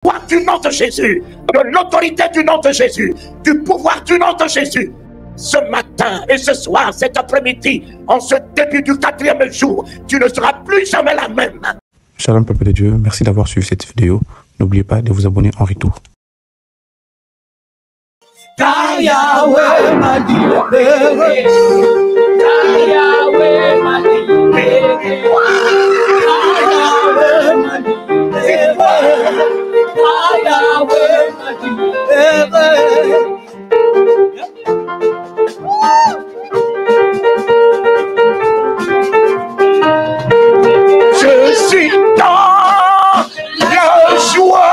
pouvoir du nom de Jésus, de l'autorité du nom de Jésus, du pouvoir du nom de Jésus. Ce matin et ce soir, cet après-midi, en ce début du 4e jour, tu ne seras plus jamais la même. Shalom peuple de Dieu, merci d'avoir suivi cette vidéo. N'oubliez pas de vous abonner en retour. Je suis dans la joie.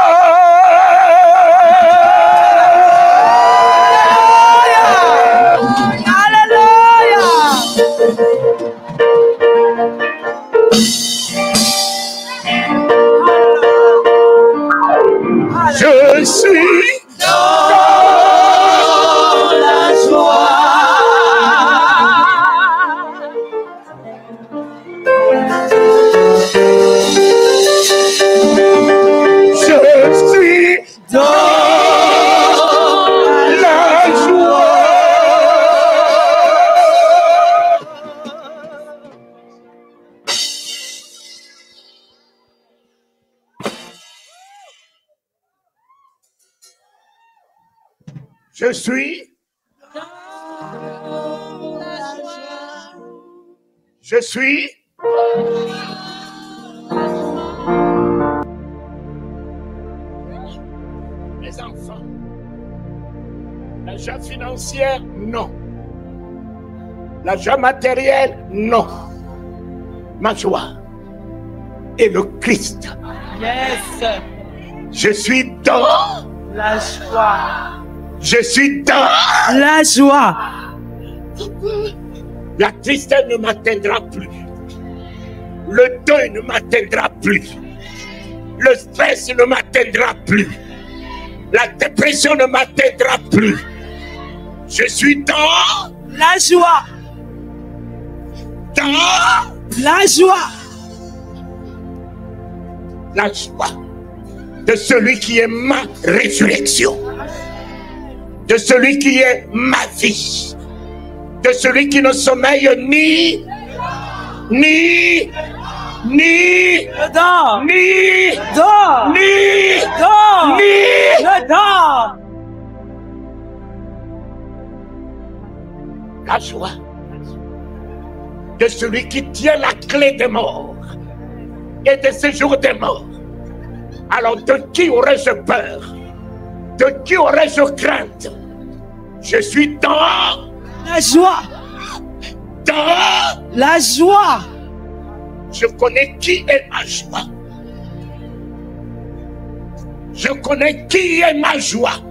Je suis dans la joie. Je suis dans la joie. Je suis mes enfants. La joie financière, non. La joie matérielle, non. Ma joie est le Christ. Yes. Je suis dans La joie. Je suis dans La joie. la tristesse ne m'atteindra plus. Le deuil ne m'atteindra plus. Le stress ne m'atteindra plus. La dépression ne m'atteindra plus. Je suis dans La joie. La joie. la joie de celui qui est ma résurrection, de celui qui est ma vie, de celui qui ne sommeille ni Dors. Dors. Dors. Je dors. la joie de celui qui tient la clé des morts et de séjour des morts. Alors de qui aurais-je peur? De qui aurais-je crainte? Je suis dans La joie. La joie. Je connais qui est ma joie. Je connais qui est ma joie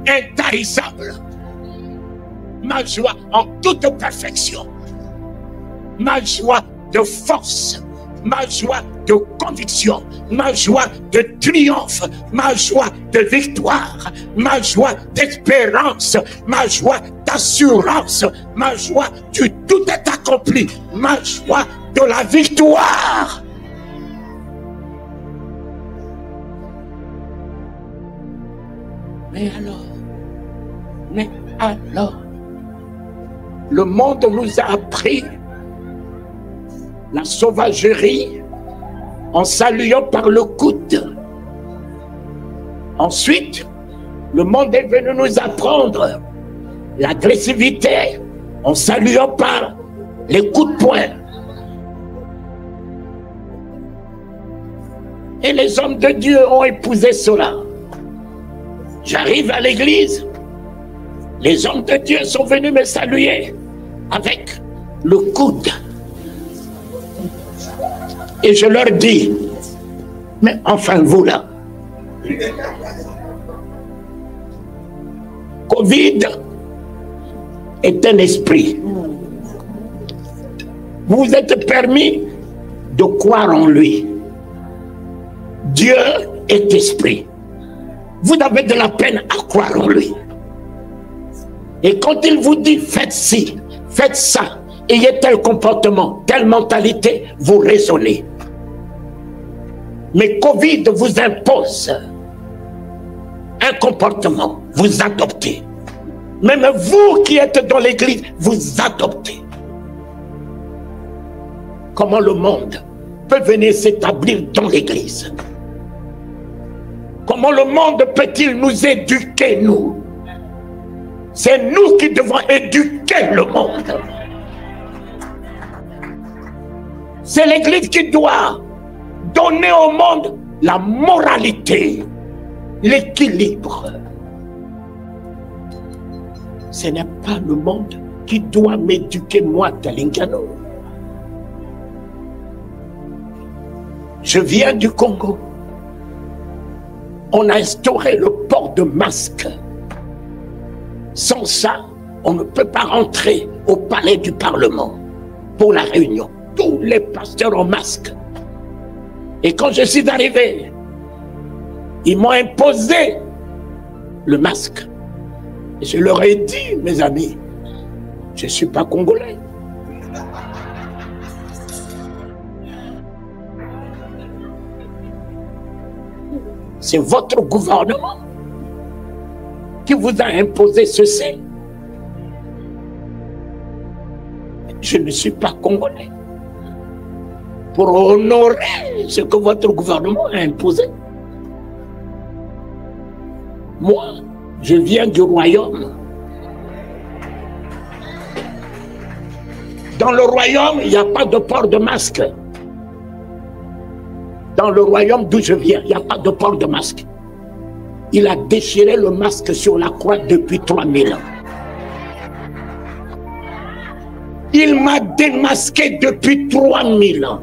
intarissable. Ma joie en toute perfection. Ma joie de force. Ma joie de conviction. Ma joie de triomphe. Ma joie de victoire. Ma joie d'espérance. Ma joie d'assurance. Ma joie du tout est accompli. Ma joie de la victoire. Mais alors, le monde nous a appris la sauvagerie en saluant par le coude. Ensuite, le monde est venu nous apprendre l'agressivité en saluant par les coups de poing. Et les hommes de Dieu ont épousé cela. J'arrive à l'église, les hommes de Dieu sont venus me saluer avec le coude. Et je leur dis, mais enfin vous là, Covid est un esprit. Vous vous êtes permis de croire en lui. Dieu est esprit. Vous avez de la peine à croire en lui. Et quand il vous dit faites ci, faites ça, ayez tel comportement, telle mentalité, vous raisonnez. Mais Covid vous impose un comportement, vous adoptez. Même vous qui êtes dans l'église, vous adoptez. Comment le monde peut venir s'établir dans l'église? Comment le monde peut-il nous éduquer, nous? C'est nous qui devons éduquer le monde. C'est l'église qui doit donner au monde la moralité, l'équilibre. Ce n'est pas le monde qui doit m'éduquer, moi, Talingano. Je viens du Congo. On a instauré le port de masque. Sans ça, on ne peut pas rentrer au palais du Parlement pour la réunion. Tous les pasteurs en masque. Et quand je suis arrivé, ils m'ont imposé le masque. Et je leur ai dit, mes amis, je ne suis pas congolais. C'est votre gouvernement qui vous a imposé ceci. Je ne suis pas congolais. Pour honorer ce que votre gouvernement a imposé. Moi, je viens du royaume. Dans le royaume, il n'y a pas de port de masque. Dans le royaume d'où je viens, il n'y a pas de port de masque. Il a déchiré le masque sur la croix depuis 3000 ans. Il m'a démasqué depuis 3000 ans.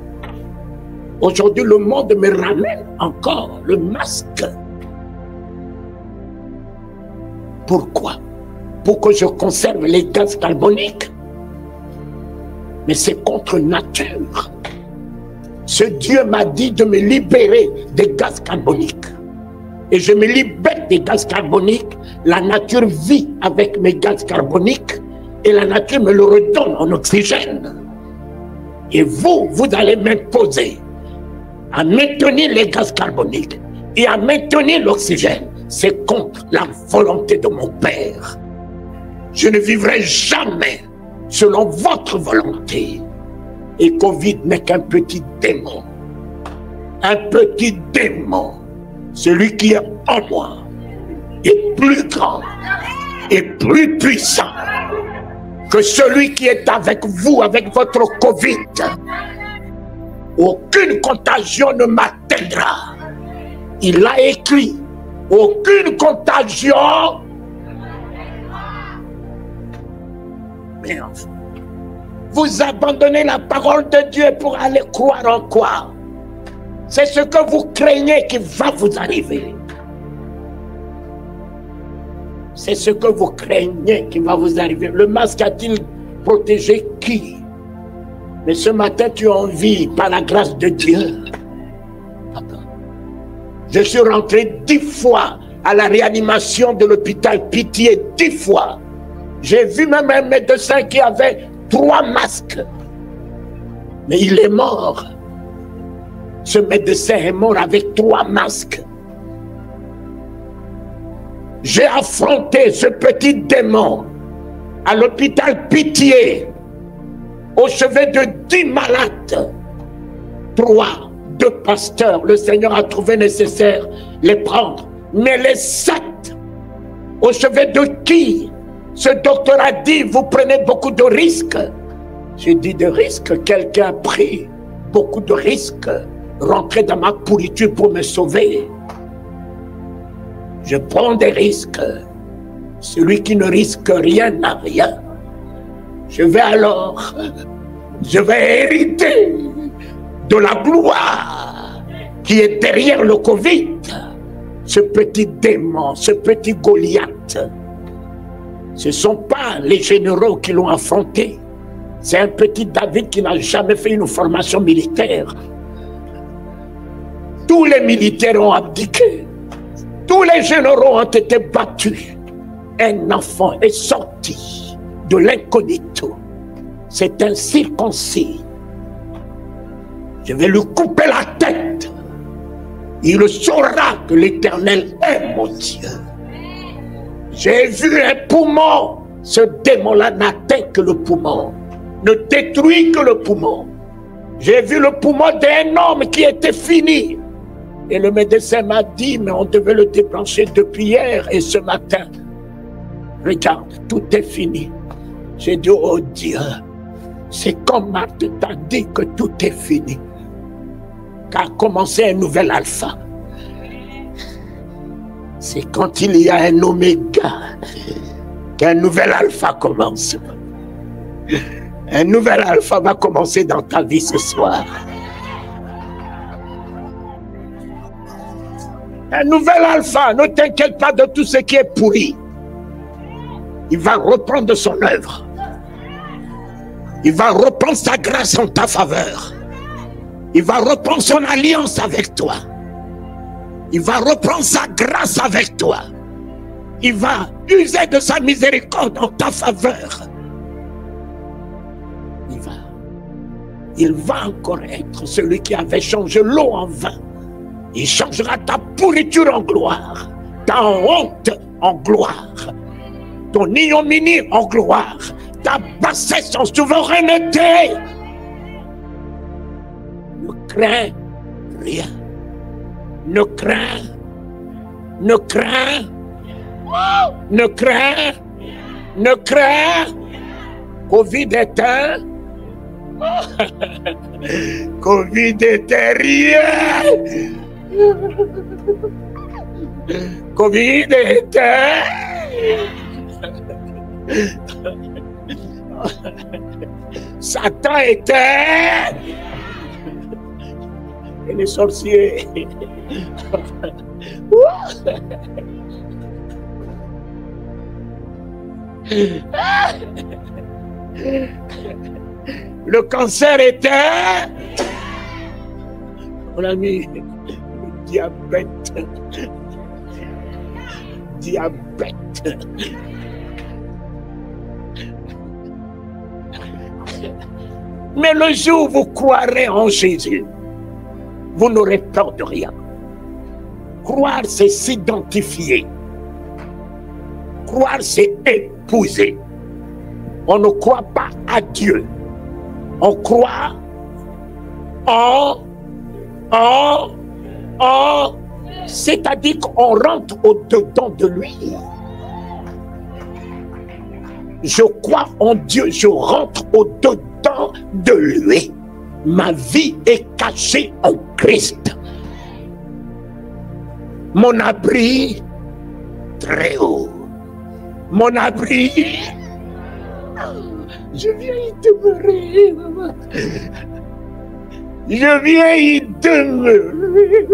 Aujourd'hui, le monde me ramène encore le masque. Pourquoi? Pour que je conserve les gaz carboniques. Mais c'est contre nature. Ce Dieu m'a dit de me libérer des gaz carboniques. Et je me libère des gaz carboniques. La nature vit avec mes gaz carboniques. Et la nature me le redonne en oxygène. Et vous, vous allez m'imposer à maintenir les gaz carboniques et à maintenir l'oxygène. C'est contre la volonté de mon Père. Je ne vivrai jamais selon votre volonté. Et Covid n'est qu'un petit démon. Un petit démon. Celui qui est en moi est plus grand et plus puissant que celui qui est avec vous, avec votre Covid. Aucune contagion ne m'atteindra. Il a écrit, aucune contagion. Mais enfin, vous abandonnez la parole de Dieu pour aller croire en quoi? C'est ce que vous craignez qui va vous arriver. C'est ce que vous craignez qui va vous arriver. Le masque a-t-il protégé qui? Mais ce matin, tu as envie, par la grâce de Dieu. Je suis rentré 10 fois à la réanimation de l'hôpital Pitié, 10 fois. J'ai vu même un médecin qui avait 3 masques. Mais il est mort. Ce médecin est mort avec 3 masques. J'ai affronté ce petit démon à l'hôpital Pitié, au chevet de 10 malades. 2 pasteurs, le Seigneur a trouvé nécessaire les prendre. Mais les 7, au chevet de qui? Ce docteur a dit, vous prenez beaucoup de risques. J'ai dit de risques, quelqu'un a pris beaucoup de risques, rentrer dans ma pourriture pour me sauver. Je prends des risques. Celui qui ne risque rien n'a rien. Je vais hériter de la gloire qui est derrière le Covid. Ce petit démon, ce petit Goliath, ce ne sont pas les généraux qui l'ont affronté. C'est un petit David qui n'a jamais fait une formation militaire. Tous les militaires ont abdiqué. Tous les généraux ont été battus. Un enfant est sorti de l'incognito. C'est un circoncis. Je vais lui couper la tête. Il saura que l'Éternel est mon Dieu. J'ai vu un poumon. Ce démon-là n'atteint que le poumon, ne détruit que le poumon. J'ai vu le poumon d'un homme qui était fini. Et le médecin m'a dit, mais on devait le débrancher depuis hier et ce matin. Regarde, tout est fini. J'ai dit, oh Dieu, c'est comme Marthe t'a dit que tout est fini. Qu'a commencé un nouvel alpha. C'est quand il y a un oméga qu'un nouvel alpha commence. Un nouvel alpha va commencer dans ta vie ce soir. Un nouvel alpha, ne t'inquiète pas de tout ce qui est pourri. Il va reprendre son œuvre. Il va reprendre sa grâce en ta faveur. Il va reprendre son alliance avec toi. Il va reprendre sa grâce avec toi. Il va user de sa miséricorde en ta faveur. Il va encore être celui qui avait changé l'eau en vin. Il changera ta pourriture en gloire, ta honte en gloire, ton ignominie en gloire, ta bassesse en souveraineté. Ne crains rien. Ne crains. Ne crains. Ne crains. Ne crains. Covid est un. Covid était rien. Covid était. Satan était. Et les sorciers. Le cancer était, mon ami, diabète. Diabète. Mais le jour où vous croirez en Jésus, vous n'aurez peur de rien. Croire, c'est s'identifier. Croire, c'est épouser. On ne croit pas à Dieu. On croit c'est-à-dire qu'on rentre au-dedans de lui. Je crois en Dieu, je rentre au-dedans de lui. Ma vie est cachée en Christ. Mon abri, très haut. Mon abri, je viens y demeurer, maman. Je viens y demeurer.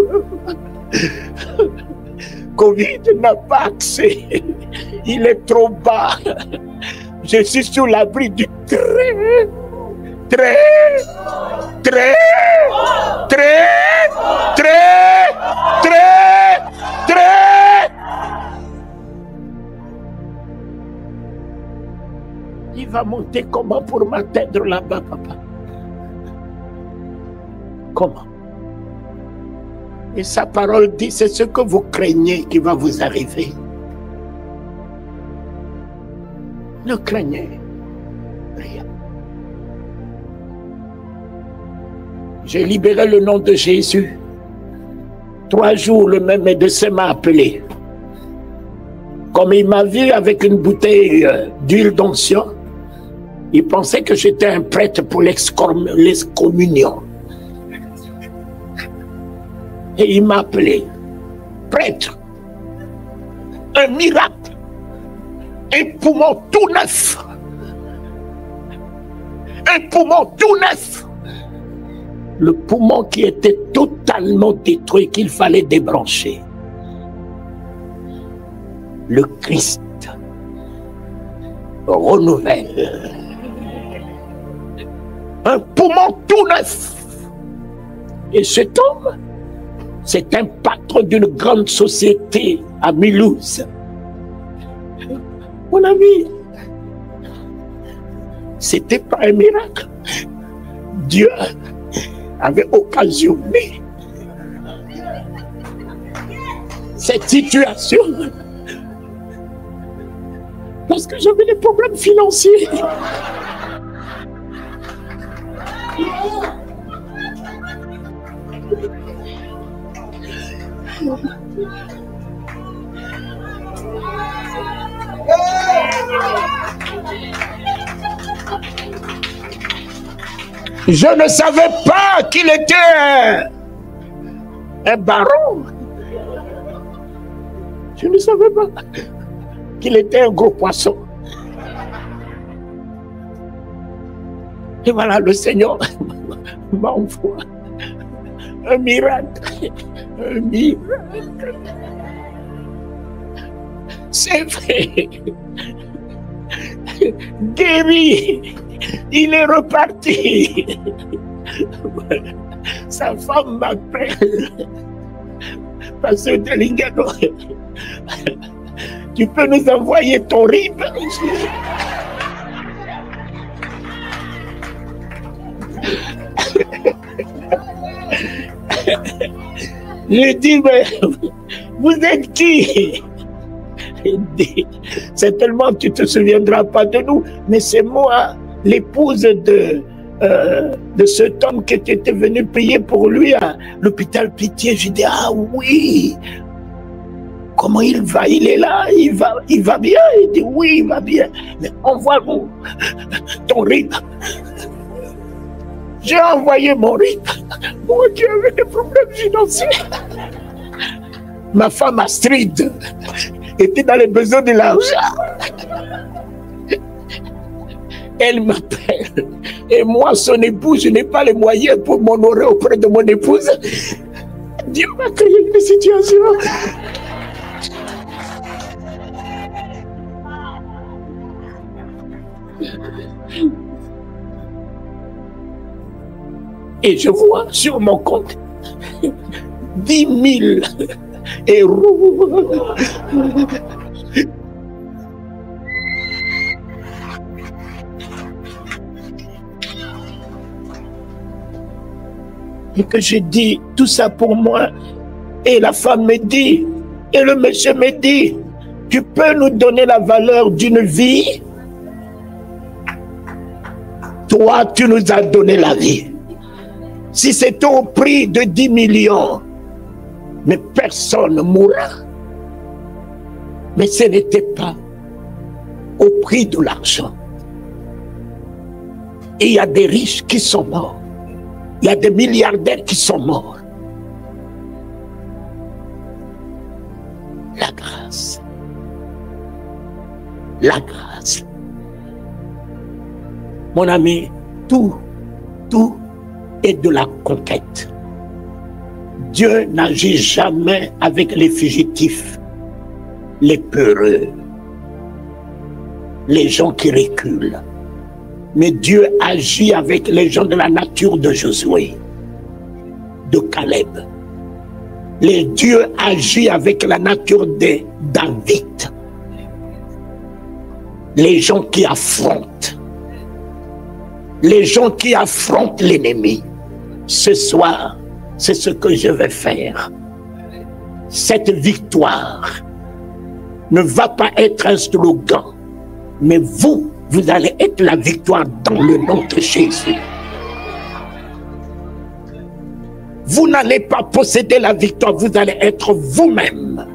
Covid n'a pas accès. Il est trop bas. Je suis sous l'abri du très. Il va monter comment pour m'atteindre là-bas, papa? Comment? Et sa parole dit, c'est ce que vous craignez qui va vous arriver. Ne craignez rien. J'ai libéré le nom de Jésus. 3 jours, le même médecin m'a appelé. Comme il m'a vu avec une bouteille d'huile d'onction, il pensait que j'étais un prêtre pour l'excommunion. Et il m'a appelé prêtre. Un miracle. Un poumon tout neuf. Un poumon tout neuf. Le poumon qui était totalement détruit, qu'il fallait débrancher. Le Christ renouvelle. Un poumon tout neuf. Et cet homme, c'est un patron d'une grande société à Mulhouse. Mon ami, c'était pas un miracle. Dieu avait occasionné cette situation. Parce que j'avais des problèmes financiers. Je ne savais pas qu'il était un baron. Je ne savais pas qu'il était un gros poisson. Et voilà, le Seigneur m'envoie un miracle. Un miracle. C'est vrai. Guéri. Il est reparti. Sa femme m'appelle. Pasteur Delingano, tu peux nous envoyer ton RIB? Je dis, mais vous êtes qui? Il dit, certainement tu ne te souviendras pas de nous, mais c'est moi, l'épouse de cet homme qui était venu prier pour lui à l'hôpital Pitié. Je dis, ah oui, comment il va? Il est là, il va bien? Il dit, oui, il va bien. Mais envoie-nous ton RIB. J'ai envoyé mon RIB. Mon Dieu, avait des problèmes financiers. Ma femme Astrid était dans les besoins de l'argent. Elle m'appelle. Et moi, son épouse, je n'ai pas les moyens pour m'honorer auprès de mon épouse. Dieu m'a créé une situation. Et je vois sur mon compte 10 000 euros. Et que je dis tout ça pour moi. Et la femme me dit, et le monsieur me dit, tu peux nous donner la valeur d'une vie? Toi, tu nous as donné la vie. Si c'était au prix de 10 millions, mais personne ne mourra. Mais ce n'était pas au prix de l'argent. Et il y a des riches qui sont morts. Il y a des milliardaires qui sont morts. La grâce. La grâce. Mon ami, tout est de la conquête. Dieu n'agit jamais avec les fugitifs, les peureux, les gens qui reculent. Mais Dieu agit avec les gens de la nature de Josué, de Caleb. Dieu agit avec la nature de David. Les gens qui affrontent. Les gens qui affrontent l'ennemi. Ce soir, c'est ce que je vais faire. Cette victoire ne va pas être un slogan, mais vous allez être la victoire dans le nom de Jésus. Vous n'allez pas posséder la victoire, vous allez être vous-même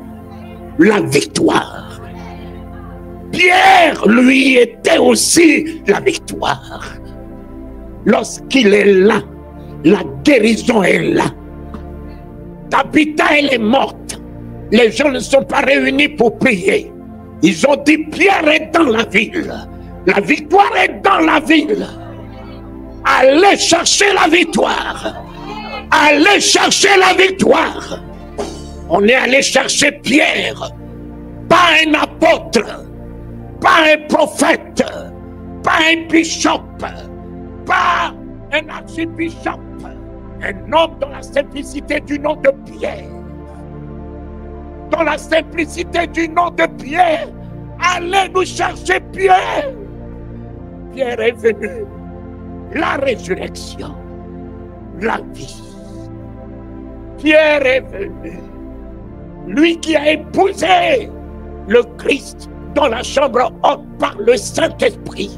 la victoire. Pierre, lui, était aussi la victoire. Lorsqu'il est là, la guérison est là. Tabitha, elle est morte. Les gens ne sont pas réunis pour prier. Ils ont dit, Pierre est dans la ville. La victoire est dans la ville. Allez chercher la victoire. Allez chercher la victoire. On est allé chercher Pierre. Pas un apôtre. Pas un prophète. Pas un bishop. Pas un archibishop. Un homme dans la simplicité du nom de Pierre. Dans la simplicité du nom de Pierre. Allez nous chercher Pierre. Pierre est venu. La résurrection. La vie. Pierre est venu. Lui qui a épousé le Christ dans la chambre haute par le Saint-Esprit.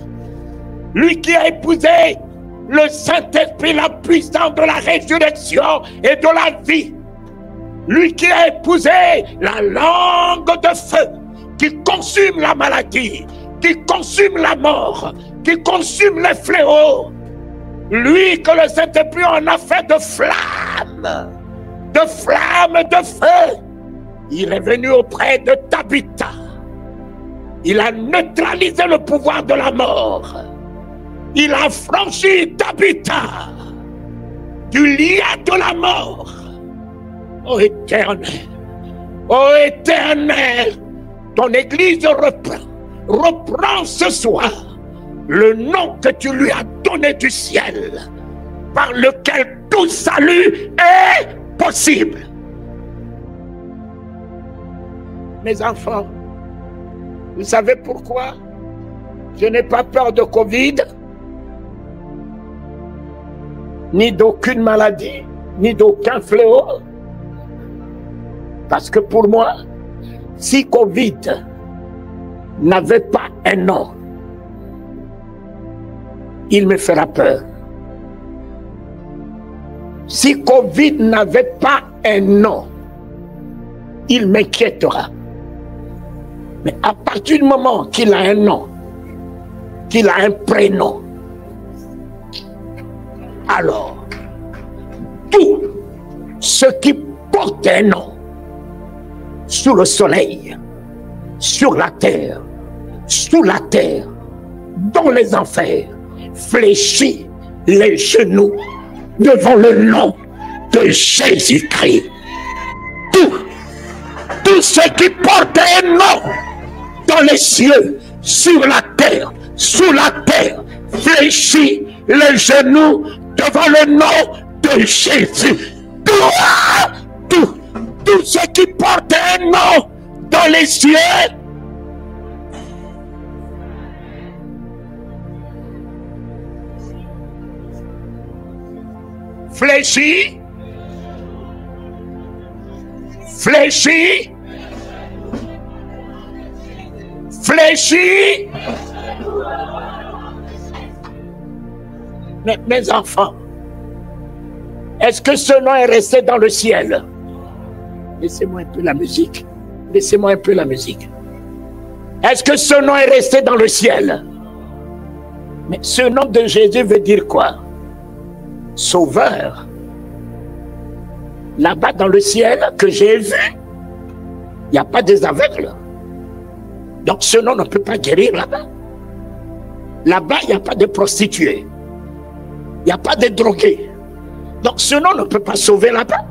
Lui qui a épousé le Saint-Esprit, la puissance de la résurrection et de la vie. Lui qui a épousé la langue de feu qui consume la maladie, qui consume la mort, qui consume les fléaux. Lui que le Saint-Esprit en a fait de flamme, de feu. Il est venu auprès de Tabitha. Il a neutralisé le pouvoir de la mort. Il a franchi Tabitha du lien de la mort. Ô Éternel, ton Église reprend ce soir le nom que tu lui as donné du ciel, par lequel tout salut est possible. Mes enfants, vous savez pourquoi je n'ai pas peur de Covid, ni d'aucune maladie, ni d'aucun fléau? Parce que pour moi, si Covid n'avait pas un nom, il me fera peur. Si Covid n'avait pas un nom, il m'inquiétera. Mais à partir du moment qu'il a un nom, qu'il a un prénom, alors tout ce qui porte un nom sous le soleil, sur la terre, sous la terre, dans les enfers, fléchit les genoux devant le nom de Jésus-Christ. Tout ce qui porte un nom dans les cieux, sur la terre, sous la terre, fléchit les genoux devant le nom de Jésus. Tout ce qui porte un nom dans les cieux, fléchit, fléchit, fléchit. Mes enfants, est-ce que ce nom est resté dans le ciel? Laissez-moi un peu la musique. Laissez-moi un peu la musique. Est-ce que ce nom est resté dans le ciel? Mais ce nom de Jésus veut dire quoi? Sauveur. Là-bas dans le ciel que j'ai vu, il n'y a pas des aveugles. Donc ce nom ne peut pas guérir là-bas. Là-bas, il n'y a pas de prostituées. Il n'y a pas de drogués. Donc ce nom ne peut pas sauver là-bas.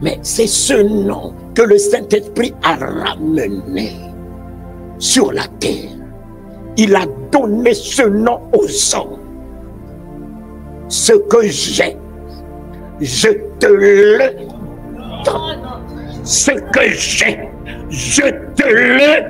Mais c'est ce nom que le Saint-Esprit a ramené sur la terre. Il a donné ce nom aux hommes. Ce que j'ai, je te le donne. Ce que j'ai, je te le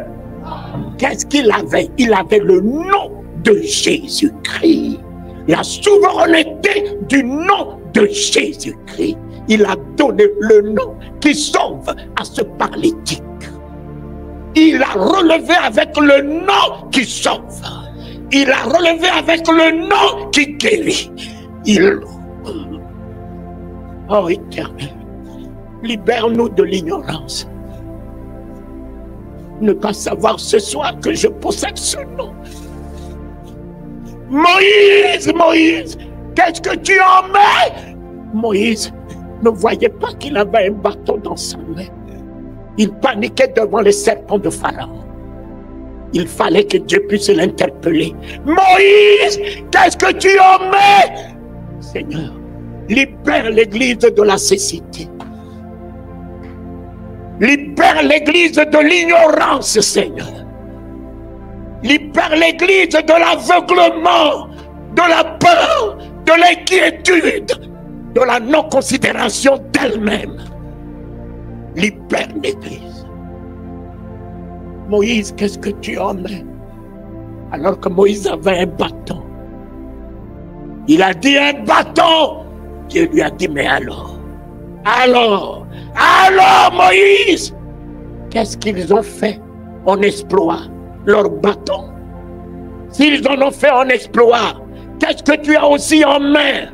donne. Qu'est-ce qu'il avait? Il avait le nom de Jésus-Christ. La souveraineté du nom de Jésus-Christ. Il a donné le nom qui sauve à ce paralytique. Il a relevé avec le nom qui sauve. Il a relevé avec le nom qui guérit. Oh Éternel, libère-nous de l'ignorance. Ne pas savoir ce soir que je possède ce nom. Moïse, Moïse, qu'est-ce que tu en mets? Moïse ne voyait pas qu'il avait un bâton dans sa main. Il paniquait devant les serpents de Pharaon. Il fallait que Dieu puisse l'interpeller. Moïse, qu'est-ce que tu en mets? Seigneur, libère l'église de la cécité. Libère l'église de l'ignorance, Seigneur. Libère l'église de l'aveuglement, de la peur, de l'inquiétude, de la non-considération d'elle-même. Libère l'église. Moïse, qu'est-ce que tu en mets? Alors que Moïse avait un bâton. Il a dit un bâton. Dieu lui a dit, mais alors Moïse, qu'est-ce qu'ils ont fait en exploit leur bâton. S'ils en ont fait un exploit, qu'est-ce que tu as aussi en main?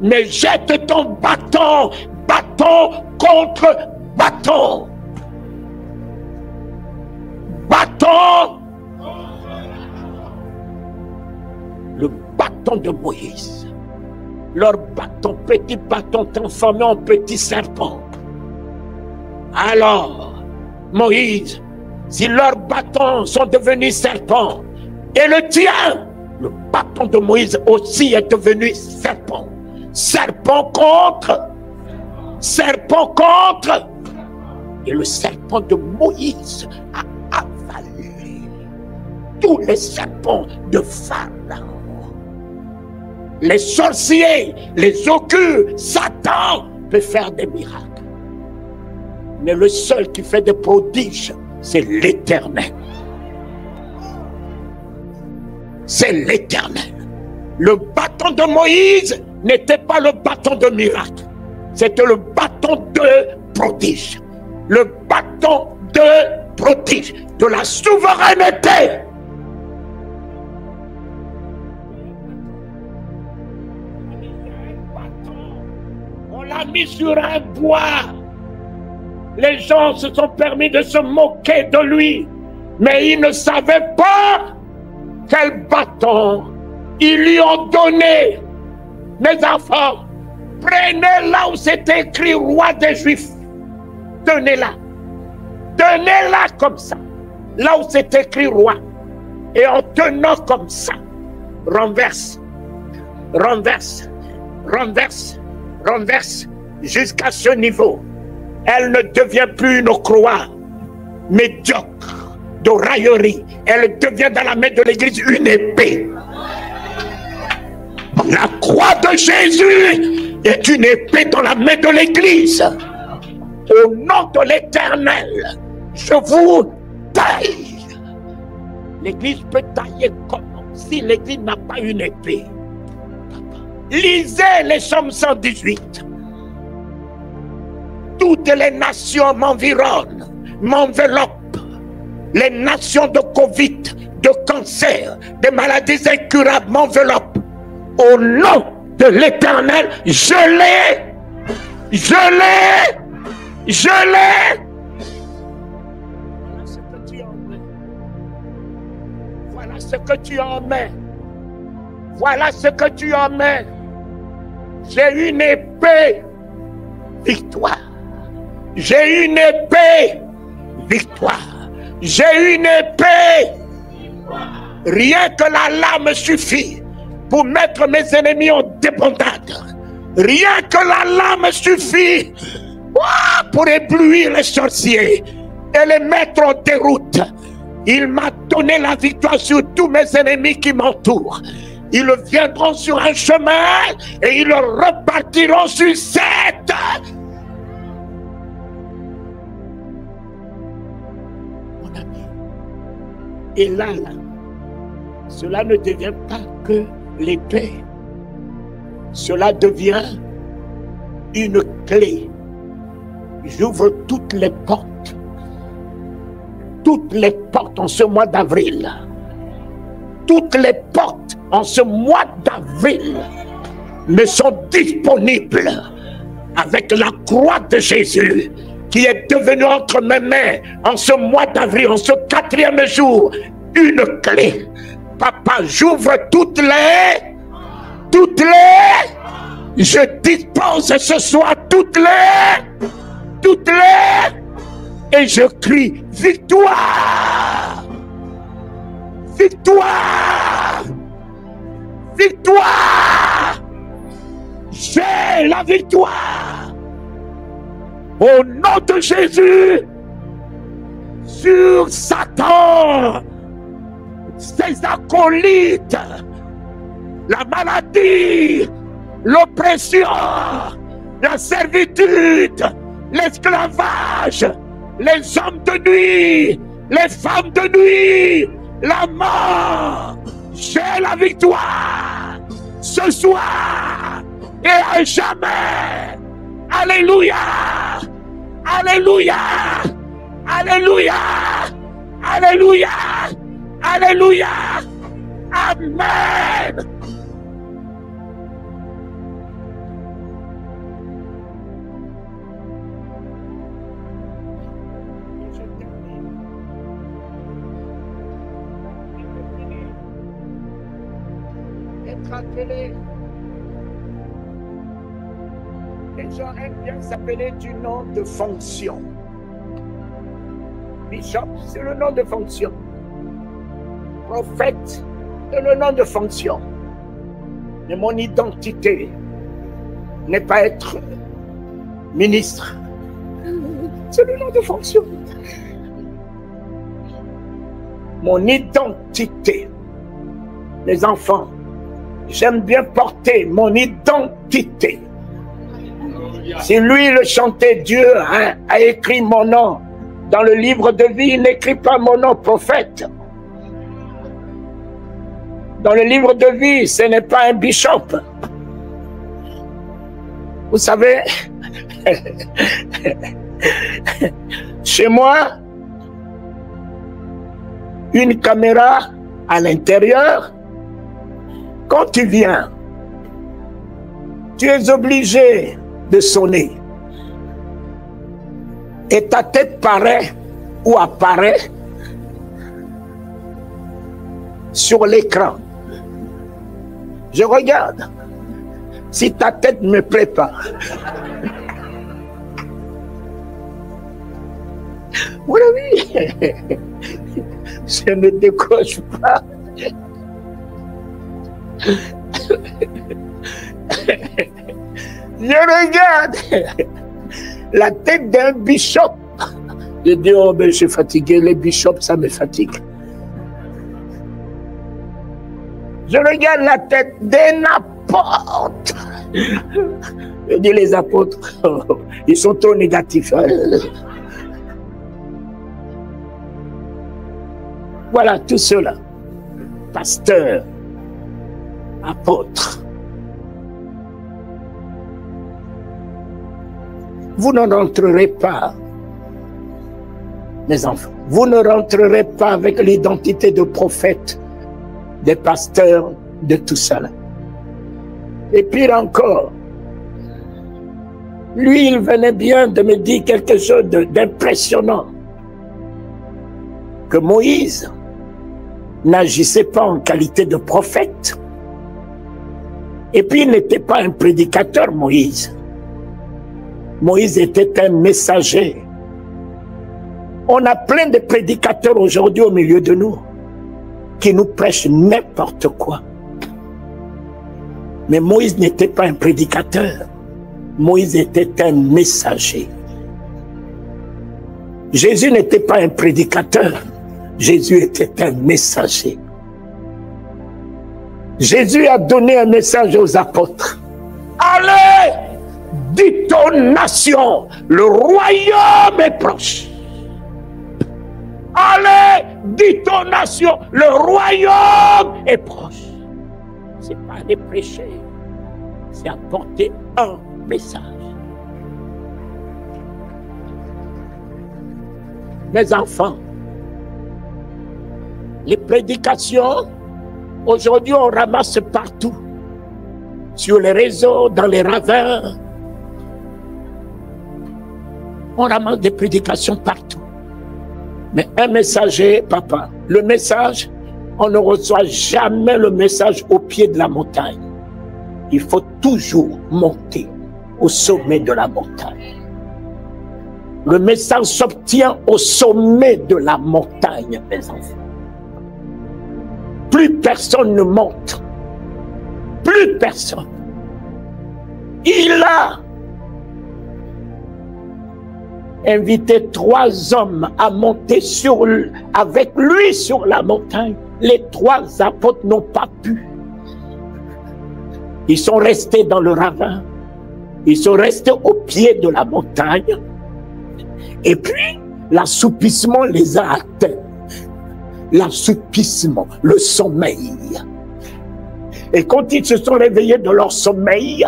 Mais jette ton bâton, bâton contre bâton. Bâton. Le bâton de Moïse. Leur bâton, petit bâton transformé en petit serpent. Alors, Moïse, si leurs bâtons sont devenus serpents, et le tien, le bâton de Moïse aussi est devenu serpent. Serpent contre. Et le serpent de Moïse a avalé tous les serpents de Pharaon. Les sorciers, les occultes, Satan peut faire des miracles. Mais le seul qui fait des prodiges, c'est l'Éternel. C'est l'Éternel. Le bâton de Moïse n'était pas le bâton de miracle. C'était le bâton de prodige. Le bâton de prodige, de la souveraineté. On l'a mis sur un bois. Les gens se sont permis de se moquer de lui. Mais ils ne savaient pas quel bâton ils lui ont donné. Mes enfants, prenez là où c'est écrit roi des Juifs. Tenez-la. Tenez-la comme ça. Là où c'est écrit roi. Et en tenant comme ça, renverse, renverse, renverse, renverse jusqu'à ce niveau. Elle ne devient plus une croix médiocre de raillerie. Elle devient dans la main de l'Église une épée. La croix de Jésus est une épée dans la main de l'Église. Au nom de l'Éternel, je vous taille. L'Église peut tailler comme si l'Église n'a pas une épée. Lisez les psaumes 118. Toutes les nations m'environnent, m'enveloppent. Les nations de Covid, de cancer, de maladies incurables m'enveloppent. Au nom de l'Éternel, je l'ai. Voilà ce que tu en mets. Voilà ce que tu en mets. J'ai une épée. Victoire. J'ai une épée. Victoire. J'ai une épée. Rien que la lame suffit pour mettre mes ennemis en débandade. Rien que la lame suffit pour éblouir les sorciers et les mettre en déroute. Il m'a donné la victoire sur tous mes ennemis qui m'entourent. Ils viendront sur un chemin et ils repartiront sur 7. Mon ami, et là, cela ne devient pas que l'épée. Cela devient une clé. J'ouvre toutes les portes. Toutes les portes en ce mois d'avril. Toutes les portes en ce mois d'avril me sont disponibles avec la croix de Jésus qui est devenue entre mes mains en ce mois d'avril, en ce 4e jour, une clé. Papa, j'ouvre toutes les, je dispose ce soir toutes les, et je crie victoire, victoire, victoire. J'ai la victoire au nom de Jésus sur Satan, ses acolytes, la maladie, l'oppression, la servitude, l'esclavage, les hommes de nuit, les femmes de nuit, la mort. J'ai la victoire ce soir et à jamais. Alléluia, alléluia, alléluia, Alléluia. Alléluia. Amen. Être appelé. Les gens aiment bien s'appeler du nom de fonction. Bishop, c'est le nom de fonction. Prophète, c'est le nom de fonction. Mais mon identité n'est pas être ministre. C'est le nom de fonction. Mon identité, les enfants, j'aime bien porter mon identité. Si lui le chantait, Dieu a écrit mon nom dans le livre de vie, il n'écrit pas mon nom prophète. Dans le livre de vie, ce n'est pas un bishop. Vous savez, chez moi, une caméra à l'intérieur, quand tu viens, tu es obligé de sonner. Et ta tête paraît ou apparaît sur l'écran. Je regarde. Si ta tête ne me plaît pas, oui, oui, je ne décroche pas. Je regarde la tête d'un bishop. Je dis, oh, ben, je suis fatigué, les bishops, ça me fatigue. Je regarde la tête d'un apôtre. Je dis, les apôtres, oh, ils sont trop négatifs. Voilà, tout cela. Pasteur, apôtre. Vous ne rentrerez pas, mes enfants, vous ne rentrerez pas avec l'identité de prophète, des pasteurs, de tout cela. Et pire encore, lui, il venait bien de me dire quelque chose d'impressionnant, que Moïse n'agissait pas en qualité de prophète. Et puis, il n'était pas un prédicateur, Moïse. Moïse était un messager. On a plein de prédicateurs aujourd'hui au milieu de nous qui nous prêchent n'importe quoi. Mais Moïse n'était pas un prédicateur. Moïse était un messager. Jésus n'était pas un prédicateur. Jésus était un messager. Jésus a donné un message aux apôtres. Allez! Dites aux nations, le royaume est proche. Allez, dites aux nations, le royaume est proche. C'est pas aller prêcher, c'est apporter un message. Mes enfants, les prédications, aujourd'hui on ramasse partout, sur les réseaux, dans les ravins. On ramasse des prédications partout. Mais un messager, papa, le message, on ne reçoit jamais le message au pied de la montagne. Il faut toujours monter au sommet de la montagne. Le message s'obtient au sommet de la montagne, mes enfants. Plus personne ne monte. Plus personne. Il a invité 3 hommes à monter avec lui sur la montagne. Les 3 apôtres n'ont pas pu. Ils sont restés dans le ravin. Ils sont restés au pied de la montagne. Et puis, l'assoupissement les a atteints. L'assoupissement, le sommeil. Et quand ils se sont réveillés de leur sommeil,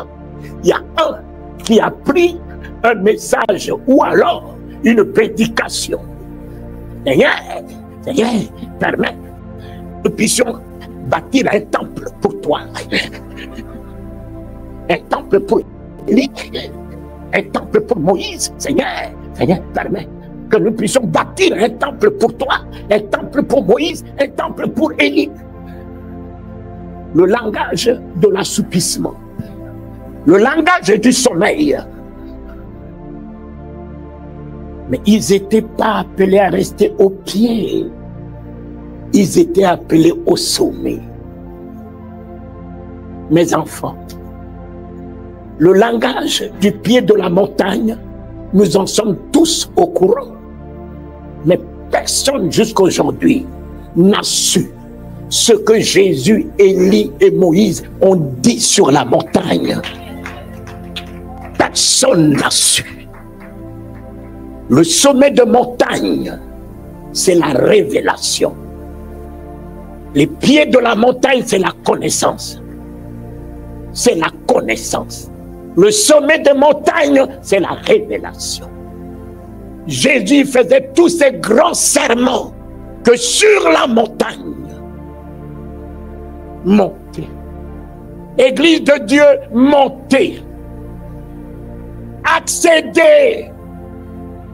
il y a un qui a pris un message ou alors une prédication. Seigneur, permets que nous puissions bâtir un temple pour toi. Un temple pour Élie, un temple pour Moïse. Seigneur, permets que nous puissions bâtir un temple pour toi, un temple pour Moïse, un temple pour Élie. Le langage de l'assoupissement, le langage du sommeil. Mais ils n'étaient pas appelés à rester au pied. Ils étaient appelés au sommet. Mes enfants, le langage du pied de la montagne, nous en sommes tous au courant. Mais personne jusqu'aujourd'hui n'a su ce que Jésus, Élie et Moïse ont dit sur la montagne. Personne n'a su. Le sommet de montagne, c'est la révélation. Les pieds de la montagne, c'est la connaissance. C'est la connaissance. Le sommet de montagne, c'est la révélation. Jésus faisait tous ces grands sermons que sur la montagne, montez. Église de Dieu, montez. Accédez.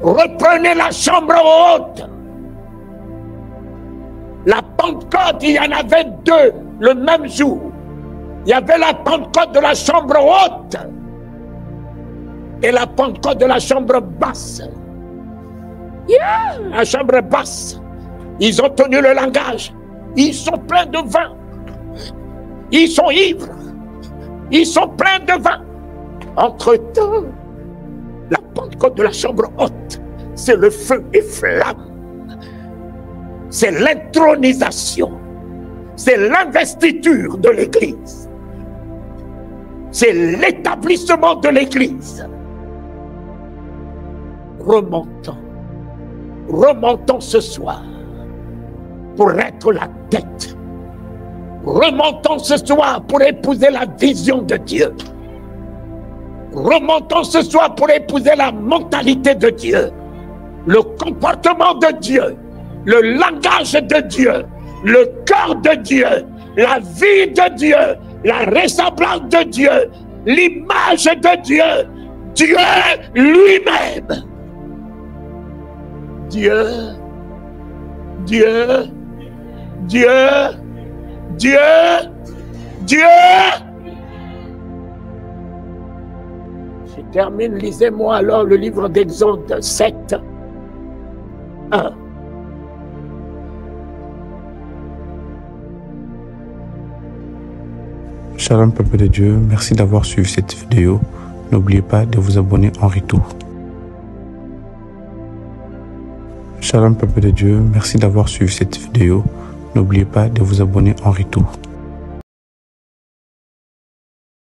Reprenez la chambre haute. La Pentecôte, il y en avait deux le même jour. Il y avait la Pentecôte de la chambre haute et la Pentecôte de la chambre basse. La chambre basse, ils ont tenu le langage. Ils sont pleins de vin. Ils sont ivres. Ils sont pleins de vin. Entre-temps, la Pentecôte de la chambre haute, c'est le feu et flamme. C'est l'intronisation. C'est l'investiture de l'Église. C'est l'établissement de l'Église. Remontons. Remontons ce soir pour être la tête. Remontons ce soir pour épouser la vision de Dieu. Remontons ce soir pour épouser la mentalité de Dieu, le comportement de Dieu, le langage de Dieu, le cœur de Dieu, la vie de Dieu, la ressemblance de Dieu, l'image de Dieu, Dieu lui-même. Dieu, Dieu, Dieu, Dieu, Dieu. Je termine, lisez-moi alors le livre d'Exode 7, 1. Shalom peuple de Dieu, merci d'avoir suivi cette vidéo. N'oubliez pas de vous abonner en retour. Shalom peuple de Dieu, merci d'avoir suivi cette vidéo. N'oubliez pas de vous abonner en retour.